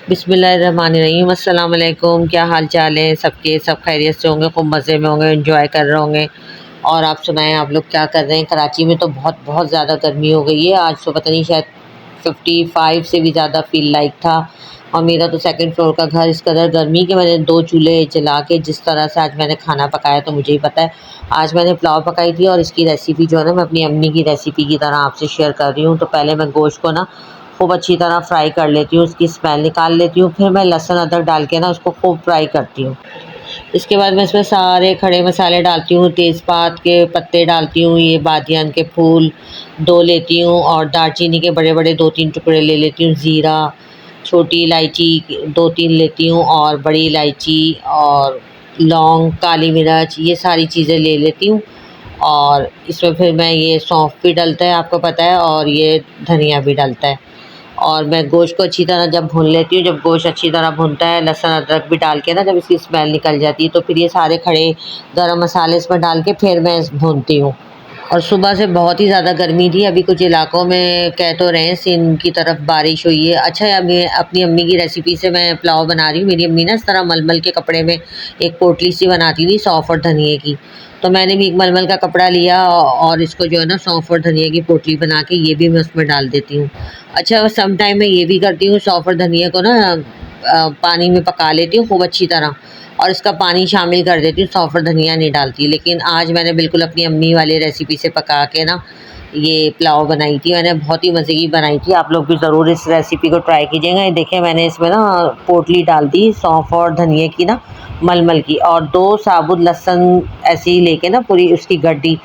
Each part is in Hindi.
बिस्मिल्लाहिर्रहमानिर्रहीम। अस्सलाम वालेकुम। क्या हाल चाल है सबके? सब खैरियत से होंगे, खूब मज़े में होंगे, एंजॉय कर रहे होंगे। और आप सुनाएं, आप लोग क्या कर रहे हैं? कराची में तो बहुत बहुत ज़्यादा गर्मी हो गई है। आज तो पता नहीं, शायद 55 से भी ज़्यादा फील लाइक था। और मेरा तो सेकंड फ्लोर का घर इस कदर गर्मी कि मैंने 2 चूल्हे जला के जिस तरह से आज मैंने खाना पकाया, तो मुझे ही पता है। आज मैंने पुलाव पकाई थी और इसकी रेसिपी जो है ना, मैं अपनी अम्मी की रेसिपी की तरह आपसे शेयर कर रही हूँ। तो पहले मैं गोश्त को ना खूब अच्छी तरह फ्राई कर लेती हूँ, उसकी स्मेल निकाल लेती हूँ। फिर मैं लहसुन अदरक डाल के ना उसको खूब फ्राई करती हूँ। इसके बाद मैं इसमें सारे खड़े मसाले डालती हूँ, तेज़पात के पत्ते डालती हूँ, ये बादियान के फूल 2 लेती हूँ और दालचीनी के बड़े बड़े 2-3 टुकड़े ले लेती हूँ। ज़ीरा, छोटी इलायची 2-3 लेती हूँ और बड़ी इलायची और लौंग, काली मिर्च, ये सारी चीज़ें ले लेती हूँ। और इसमें फिर मैं ये सौंफ भी डलता है, आपको पता है, और ये धनिया भी डलता है। और मैं गोश्त को अच्छी तरह जब भून लेती हूँ, जब गोश्त अच्छी तरह भुनता है, लहसुन अदरक भी डाल के ना, जब इसकी स्मेल निकल जाती है, तो फिर ये सारे खड़े गरम मसाले इसमें डाल के फिर मैं भूनती हूँ। और सुबह से बहुत ही ज़्यादा गर्मी थी। अभी कुछ इलाकों में कह तो रहे हैं सिंध की तरफ बारिश हुई है। अच्छा, अभी अपनी अम्मी की रेसिपी से मैं पुलाव बना रही हूँ। मेरी अम्मी ना इस तरह मलमल के कपड़े में एक पोटली सी बनाती थी सौंफ और धनिए की। तो मैंने भी एक मलमल का कपड़ा लिया और इसको जो है ना सौंफ और धनिए की पोटली बना के ये भी मैं उसमें डाल देती हूँ। अच्छा, सम टाइम मैं ये भी करती हूँ, सौंफ और धनिया को ना पानी में पका लेती हूँ खूब अच्छी तरह और इसका पानी शामिल कर देती हूँ, सौंफ और धनिया नहीं डालती। लेकिन आज मैंने बिल्कुल अपनी अम्मी वाली रेसिपी से पका के ना ये पुलाव बनाई थी। मैंने बहुत ही मज़े की बनाई थी। आप लोग भी ज़रूर इस रेसिपी को ट्राई कीजिएगा। ये देखिए, मैंने इसमें ना पोटली डाल दी सौंफ और धनिए की ना, मलमल की, और 2 साबुत लहसुन ऐसे ही लेके ना पूरी उसकी गड्डी,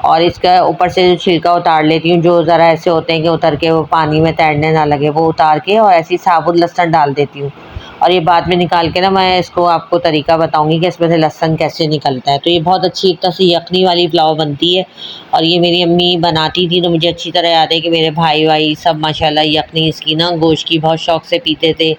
और इसका ऊपर से जो छिलका उतार लेती हूँ, जो ज़रा ऐसे होते हैं कि उतर के वो पानी में तैरने ना लगे, वो उतार के और ऐसी साबुत लहसुन डाल देती हूँ। और ये बाद में निकाल के ना मैं इसको आपको तरीका बताऊंगी कि इसमें से लहसुन कैसे निकलता है। तो ये बहुत अच्छी एक तरह से यखनी वाली पुलाव बनती है। और ये मेरी अम्मी बनाती थी, तो मुझे अच्छी तरह याद है कि मेरे भाई वाई सब माशाल्लाह यखनी इसकी ना गोश्त की बहुत शौक से पीते थे।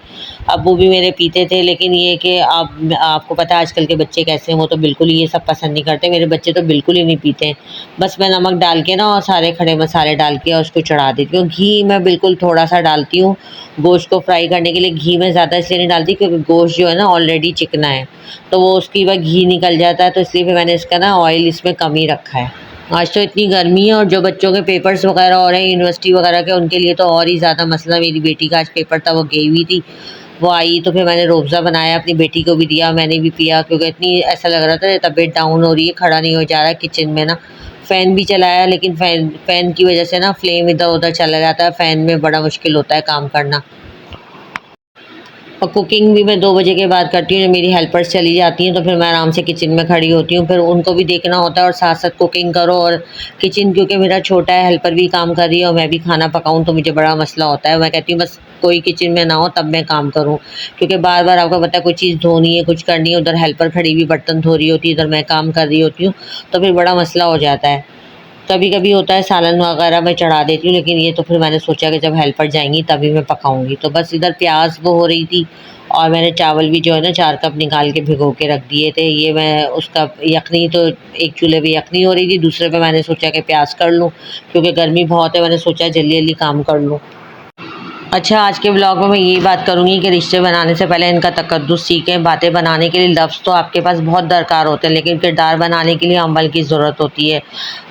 अब्बू भी मेरे पीते थे। लेकिन ये कि आप आपको पता है आजकल के बच्चे कैसे हैं, वो तो बिल्कुल ही ये सब पसंद नहीं करते। मेरे बच्चे तो बिल्कुल ही नहीं पीते हैं। बस मैं नमक डाल के ना और सारे खड़े मसाले डाल के और उसको चढ़ा देती हूँ। घी मैं बिल्कुल थोड़ा सा डालती हूँ गोश्त को फ्राई करने के लिए। घी मैं ज़्यादा इसलिए नहीं डालती क्योंकि गोश्त जो है ना ऑलरेडी चिकना है, तो वो उसकी वह घी निकल जाता है। तो इसलिए फिर मैंने इसका ना ऑयल इसमें कम ही रखा है। आज तो इतनी गर्मी है और जो बच्चों के पेपर्स वगैरह हो रहे हैं यूनिवर्सिटी वगैरह के, उनके लिए तो और ही ज़्यादा मसला। मेरी बेटी का आज पेपर था, वो गई हुई थी, वो आई तो फिर मैंने रूअफ़ज़ा बनाया, अपनी बेटी को भी दिया, मैंने भी पिया, क्योंकि इतनी ऐसा लग रहा था तबीयत डाउन हो रही है, खड़ा नहीं हो जा रहा है। किचन में ना फ़ैन भी चलाया, लेकिन फ़ैन की वजह से ना फ्लेम इधर उधर चला जाता है। फ़ैन में बड़ा मुश्किल होता है काम करना। और कुकिंग भी मैं 2 बजे के बाद करती हूँ। जब मेरी हेल्पर्स चली जाती हैं तो फिर मैं आराम से किचन में खड़ी होती हूँ। फिर उनको भी देखना होता है और साथ साथ कुकिंग करो। और किचन क्योंकि मेरा छोटा है, हेल्पर भी काम कर रही है और मैं भी खाना पकाऊँ, तो मुझे बड़ा मसला होता है। मैं कहती हूँ बस कोई किचन में ना हो तब मैं काम करूँ, क्योंकि बार बार आपको पता है कोई चीज़ धोनी है, कुछ करनी है, उधर हेल्पर खड़ी हुई बर्तन धो रही होती है, इधर मैं काम कर रही होती हूँ, तो फिर बड़ा मसला हो जाता है। कभी कभी होता है सालन वगैरह मैं चढ़ा देती हूँ, लेकिन ये तो फिर मैंने सोचा कि जब हेल्पर जाएंगी तभी मैं पकाऊंगी। तो बस इधर प्याज वो हो रही थी और मैंने चावल भी जो है ना 4 कप निकाल के भिगो के रख दिए थे। ये मैं उसका यखनी तो एक चूल्हे पे यखनी हो रही थी, दूसरे पे मैंने सोचा कि प्याज कर लूँ, क्योंकि गर्मी बहुत है, मैंने सोचा जल्दी जल्दी काम कर लूँ। अच्छा, आज के ब्लॉग में मैं यही बात करूँगी कि रिश्ते बनाने से पहले इनका तकद्दुस सीखें। बातें बनाने के लिए लफ्ज़ तो आपके पास बहुत दरकार होते हैं, लेकिन किरदार बनाने के लिए अमल की ज़रूरत होती है।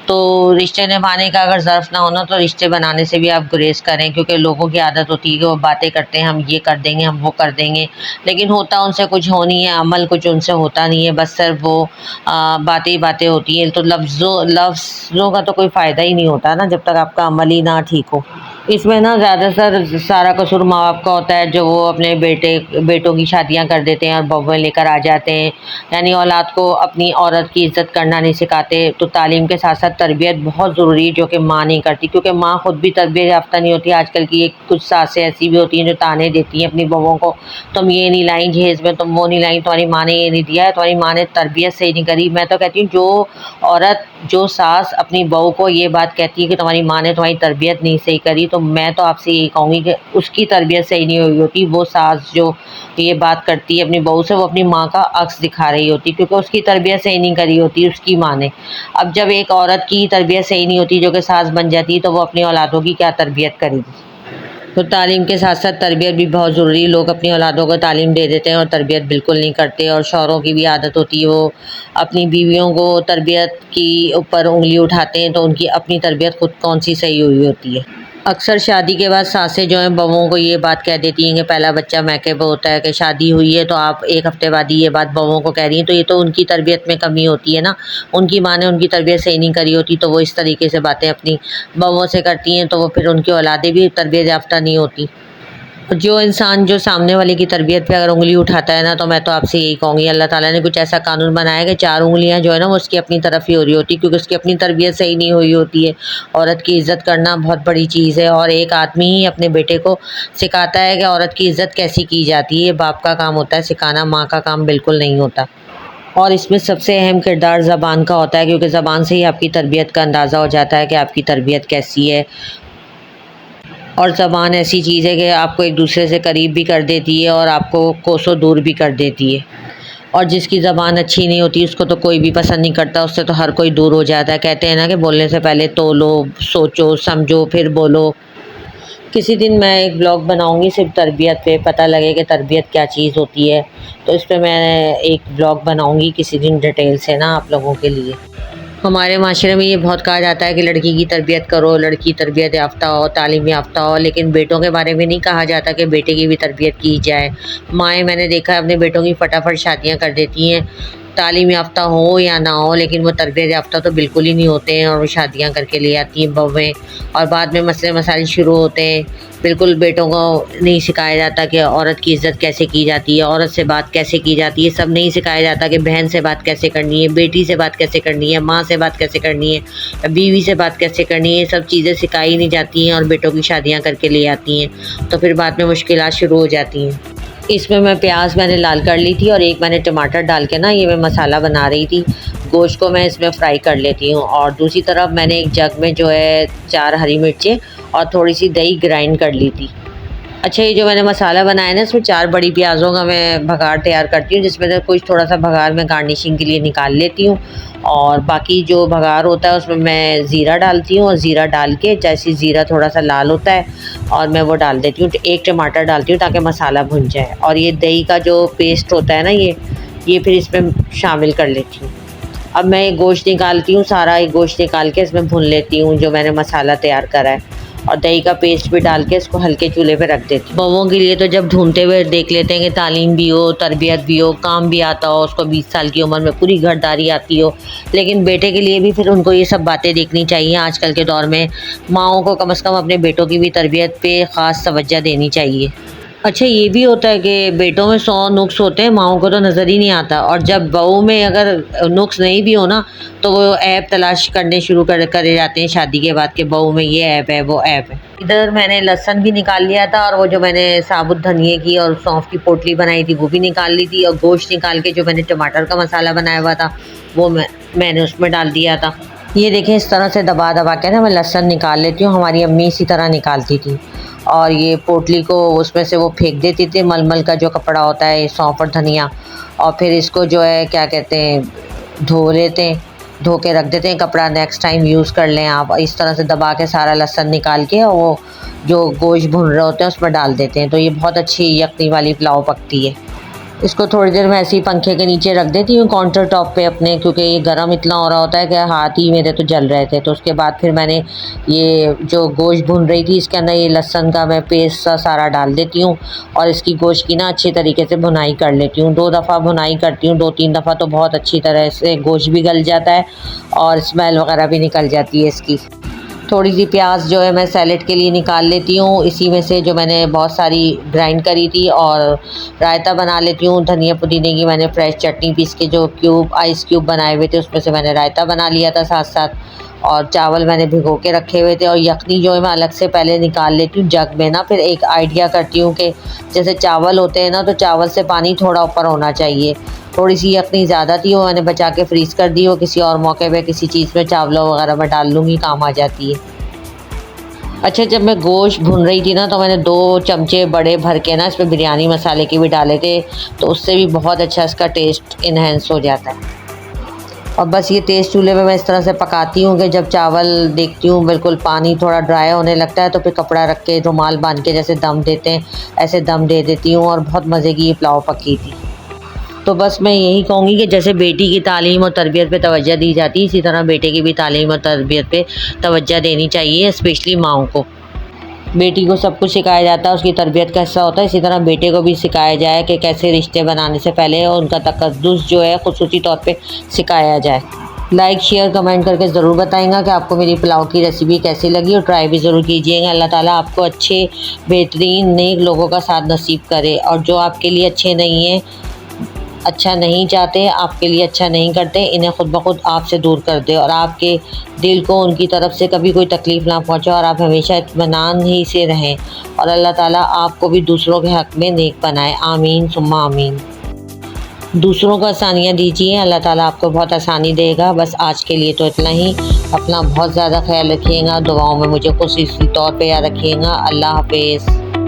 तो रिश्ते निभाने का अगर ज़र्फ़ ना होना तो रिश्ते बनाने से भी आप गुरेज़ करें, क्योंकि लोगों की आदत होती है कि वो बातें करते हैं, हम ये कर देंगे, हम वो कर देंगे, लेकिन होता उनसे कुछ हो नहीं है, अमल कुछ उनसे होता नहीं है, बस सिर्फ वो बातें ही बातें होती हैं। तो लफ्ज़ों का तो कोई फ़ायदा ही नहीं होता ना जब तक आपका अमल ही ना ठीक हो। इसमें ना ज़्यादातर सारा कसूर माँ बाप का होता है, जो वो अपने बेटों की शादियाँ कर देते हैं और बहुएँ लेकर आ जाते हैं। यानी औलाद को अपनी औरत की इज़्ज़त करना नहीं सिखाते। तो तालीम के साथ साथ तरबियत बहुत ज़रूरी है, जो कि माँ नहीं करती, क्योंकि माँ खुद भी तरबियत याफ्ता नहीं होती। आजकल की एक कुछ सासें ऐसी भी होती हैं जो ताने देती हैं अपनी बहुओं को, तुम ये नहीं लाई जहेज़ में, तुम वो नहीं लाई, तुम्हारी माँ ने ये नहीं दिया है, तुम्हारी माँ ने तरबियत सही नहीं करी। मैं तो कहती हूँ जो सास अपनी बहू को ये बात कहती है कि तुम्हारी माँ ने तुम्हारी तरबियत नहीं सही करी, तो मैं तो आपसे यही कहूँगी कि उसकी तरबियत सही नहीं हुई होती। वो सास जो ये बात करती है अपनी बहू से, वो अपनी माँ का अक्स दिखा रही होती, क्योंकि उसकी तरबियत सही नहीं करी होती उसकी माँ ने। अब जब एक औरत की तरबियत सही नहीं होती जो कि सास बन जाती है, तो वो अपनी औलादों की क्या तरबियत करेगी। तो तालीम के साथ साथ तरबियत भी बहुत ज़रूरी है। लोग अपनी औलादों को तालीम दे देते हैं और तरबियत बिल्कुल नहीं करते, और शौहरों की भी आदत होती है वो अपनी बीवियों को तरबियत की ऊपर उँगली उठाते हैं, तो उनकी अपनी तरबियत खुद कौन सी सही हुई होती है। अक्सर शादी के बाद सासें जो हैं बहुओं को ये बात कह देती हैं कि पहला बच्चा मैके पे होता है, कि शादी हुई है तो आप एक हफ़्ते बाद ही ये बात बहुओं को कह रही हैं, तो ये तो उनकी तरबियत में कमी होती है ना। उनकी माँ ने उनकी तरबियत सही नहीं करी होती, तो वो इस तरीके से बातें अपनी बहुओं से करती हैं, तो वो फिर उनकी औलादें भी तरबियत याफ्ता नहीं होती। जो इंसान जो सामने वाले की तरबियत पे अगर उँगली उठाता है ना, तो मैं तो आपसे यही कहूँगी, अल्लाह ताला ने कुछ ऐसा कानून बनाया है कि 4 उँगलियाँ जो है ना वो उसकी अपनी तरफ ही हो रही होती है, क्योंकि उसकी अपनी तरबियत सही नहीं हुई होती है। औरत की इज़्ज़त करना बहुत बड़ी चीज़ है, और एक आदमी ही अपने बेटे को सिखाता है कि औरत की इज़्ज़त कैसी की जाती है। ये बाप का काम होता है सिखाना, माँ का काम बिल्कुल नहीं होता। और इसमें सबसे अहम किरदार ज़बान का होता है, क्योंकि ज़बान से ही आपकी तरबियत का अंदाज़ा हो जाता है कि आपकी तरबियत कैसी है। और ज़बान ऐसी चीज़ है कि आपको एक दूसरे से करीब भी कर देती है और आपको कोसों दूर भी कर देती है। और जिसकी ज़बान अच्छी नहीं होती उसको तो कोई भी पसंद नहीं करता, उससे तो हर कोई दूर हो जाता है। कहते हैं ना कि बोलने से पहले तोलो, सोचो, समझो, फिर बोलो। किसी दिन मैं एक ब्लॉग बनाऊंगी सिर्फ तरबियत पे, पता लगे कि तरबियत क्या चीज़ होती है, तो इस पे मैं एक ब्लॉग बनाऊंगी किसी दिन डिटेल से ना आप लोगों के लिए। हमारे माशरे में ये बहुत कहा जाता है कि लड़की की तरबियत करो, लड़की तरबियत याफ्ता हो, तालीम याफ्ता हो, लेकिन बेटों के बारे में नहीं कहा जाता कि बेटे की भी तरबियत की जाए। माएँ मैंने देखा है अपने बेटों की फटाफट शादियाँ कर देती हैं, तालीम याफ्ता हो या ना हो, लेकिन वो तरबियत याफ्ता तो बिल्कुल ही नहीं होते हैं, और वो शादियाँ करके ले आती हैं बहुएँ, और बाद में मसले मसाइल शुरू होते हैं। बिल्कुल बेटों को नहीं सिखाया जाता कि औरत की इज़्ज़त कैसे की जाती है, औरत से बात कैसे की जाती है, सब नहीं सिखाया जाता कि बहन से बात कैसे करनी है, बेटी से बात कैसे करनी है, माँ से बात कैसे करनी है, बीवी से बात कैसे करनी है। सब चीज़ें सिखाई नहीं जाती हैं और बेटों की शादियाँ करके ले आती हैं, तो फिर बाद में मुश्किलात शुरू हो जाती हैं। इसमें मैं प्याज मैंने लाल कर ली थी और एक मैंने टमाटर डाल के ना ये मैं मसाला बना रही थी। गोश्त को मैं इसमें फ्राई कर लेती हूँ, और दूसरी तरफ मैंने एक जग में जो है 4 हरी मिर्चें और थोड़ी सी दही ग्राइंड कर ली थी। अच्छा, ये जो मैंने मसाला बनाया ना इसमें 4 बड़ी प्याज़ों का मैं भगार तैयार करती हूँ, जिसमें से कुछ थोड़ा सा भगार मैं गार्निशिंग के लिए निकाल लेती हूँ, और बाकी जो भगार होता है उसमें मैं ज़ीरा डालती हूँ, और ज़ीरा डाल के जैसे ज़ीरा थोड़ा सा लाल होता है और मैं वो डाल देती हूँ। एक टमाटर डालती हूँ ताकि मसाला भुन जाए, और ये दही का जो पेस्ट होता है ना ये फिर इसमें शामिल कर लेती हूँ। अब मैं ये गोश्त निकालती हूँ, सारा ये गोश्त निकाल के इसमें भून लेती हूँ जो मैंने मसाला तैयार करा है, और दही का पेस्ट भी डाल के इसको हल्के चूल्हे पे रख देती हूँ। बहुओं के लिए तो जब ढूंढते हुए देख लेते हैं कि तालीम भी हो, तरबियत भी हो, काम भी आता हो, उसको 20 साल की उम्र में पूरी घरदारी आती हो, लेकिन बेटे के लिए भी फिर उनको ये सब बातें देखनी चाहिए। आजकल के दौर में माओं को कम से कम अपने बेटों की भी तरबियत पे ख़ास तवज्जो देनी चाहिए। अच्छा, ये भी होता है कि बेटों में 100 नुक्स होते हैं, माओं को तो नज़र ही नहीं आता, और जब बहू में अगर नुक्स नहीं भी हो ना तो वो ऐप तलाश करने शुरू करे जाते हैं शादी के बाद, कि बहू में ये ऐप है, वो ऐप है। इधर मैंने लहसुन भी निकाल लिया था, और वो जो मैंने साबुत धनिए की और सौंफ की पोटली बनाई थी वो भी निकाल ली थी, और गोश्त निकाल के जो मैंने टमाटर का मसाला बनाया हुआ था वो मैंने उसमें डाल दिया था। ये देखें, इस तरह से दबा दबा के ना मैं लहसुन निकाल लेती हूँ। हमारी अम्मी इसी तरह निकालती थी, और ये पोटली को उसमें से वो फेंक देती थी, मलमल का जो कपड़ा होता है, सौंफ और धनिया, और फिर इसको जो है क्या कहते हैं धो लेते हैं, धो के रख देते हैं कपड़ा, नेक्स्ट टाइम यूज़ कर लें आप। इस तरह से दबा के सारा लहसुन निकाल के और वो जो गोश्त भुन रहे होते हैं उसमें डाल देते हैं, तो ये बहुत अच्छी यखनी वाली पुलाव पकती है। इसको थोड़ी देर मैं ऐसे ही पंखे के नीचे रख देती हूँ काउंटर टॉप पे अपने, क्योंकि ये गर्म इतना हो रहा होता है कि हाथ ही मेरे तो जल रहे थे। तो उसके बाद फिर मैंने ये जो गोश्त भून रही थी इसके अंदर ये लहसुन का मैं पेस्ट सा सारा डाल देती हूँ, और इसकी गोश्त की ना अच्छी तरीके से भुनाई कर लेती हूँ। 2 दफ़ा भुनाई करती हूँ, 2-3 दफ़ा तो बहुत अच्छी तरह से गोश्त भी गल जाता है और स्मेल वगैरह भी निकल जाती है इसकी। थोड़ी सी प्याज जो है मैं सैलेड के लिए निकाल लेती हूँ, इसी में से जो मैंने बहुत सारी ग्राइंड करी थी, और रायता बना लेती हूँ धनिया पुदीने की। मैंने फ्रेश चटनी पीस के जो आइस क्यूब बनाए हुए थे उसमें से मैंने रायता बना लिया था साथ साथ, और चावल मैंने भिगो के रखे हुए थे, और यखनी जो है मैं अलग से पहले निकाल लेती हूँ जग में ना। फिर एक आइडिया करती हूँ कि जैसे चावल होते हैं ना, तो चावल से पानी थोड़ा ऊपर होना चाहिए। थोड़ी सी यखनी ज़्यादा थी, वो मैंने बचा के फ्रीज़ कर दी, वो किसी और मौके पे किसी चीज़ में चावलों वगैरह में डाल लूँगी, काम आ जाती है। अच्छा, जब मैं गोश्त भून रही थी ना तो मैंने 2 चमचे बड़े भर के ना इसमें बिरयानी मसाले के भी डाले थे, तो उससे भी बहुत अच्छा इसका टेस्ट इन्हेंस हो जाता है। और बस ये तेज़ चूल्हे पे मैं इस तरह से पकाती हूँ कि जब चावल देखती हूँ बिल्कुल पानी थोड़ा ड्राई होने लगता है तो फिर कपड़ा रख के रुमाल बांध के जैसे दम देते हैं ऐसे दम दे देती हूँ और बहुत मज़े की ये पुलाव पकी थी। तो बस मैं यही कहूँगी कि जैसे बेटी की तालीम और तरबियत पे तवज्जो दी जाती है इसी तरह बेटे की भी तालीम और तरबियत पे तवज्जो देनी चाहिए, स्पेशली माँओं को। बेटी को सब कुछ सिखाया जाता है, उसकी तरबियत का हिस्सा होता है, इसी तरह बेटे को भी सिखाया जाए कि कैसे रिश्ते बनाने से पहले उनका तकद्दुस जो है ख़ुसूसी तौर पे सिखाया जाए। लाइक शेयर कमेंट करके ज़रूर बताएंगा कि आपको मेरी पुलाव की रेसिपी कैसी लगी और ट्राई भी ज़रूर कीजिएगा। अल्लाह ताला आपको अच्छे बेहतरीन नेक लोगों का साथ नसीब करे और जो आपके लिए अच्छे नहीं हैं, अच्छा नहीं चाहते, आपके लिए अच्छा नहीं करते, इन्हें खुद ब खुद आपसे दूर कर दे और आपके दिल को उनकी तरफ से कभी कोई तकलीफ़ ना पहुँचे और आप हमेशा इत्मीनान ही से रहें और अल्लाह ताला आपको भी दूसरों के हक़ में नेक बनाए। आमीन सुम्मा आमीन। दूसरों को आसानियाँ दीजिए, अल्लाह ताला आपको बहुत आसानी देगा। बस आज के लिए तो इतना ही। अपना बहुत ज़्यादा ख्याल रखिएगा, दुआओं में मुझे ख़ुसूसी तौर पे याद रखिएगा। अल्लाह हाफ़िज़।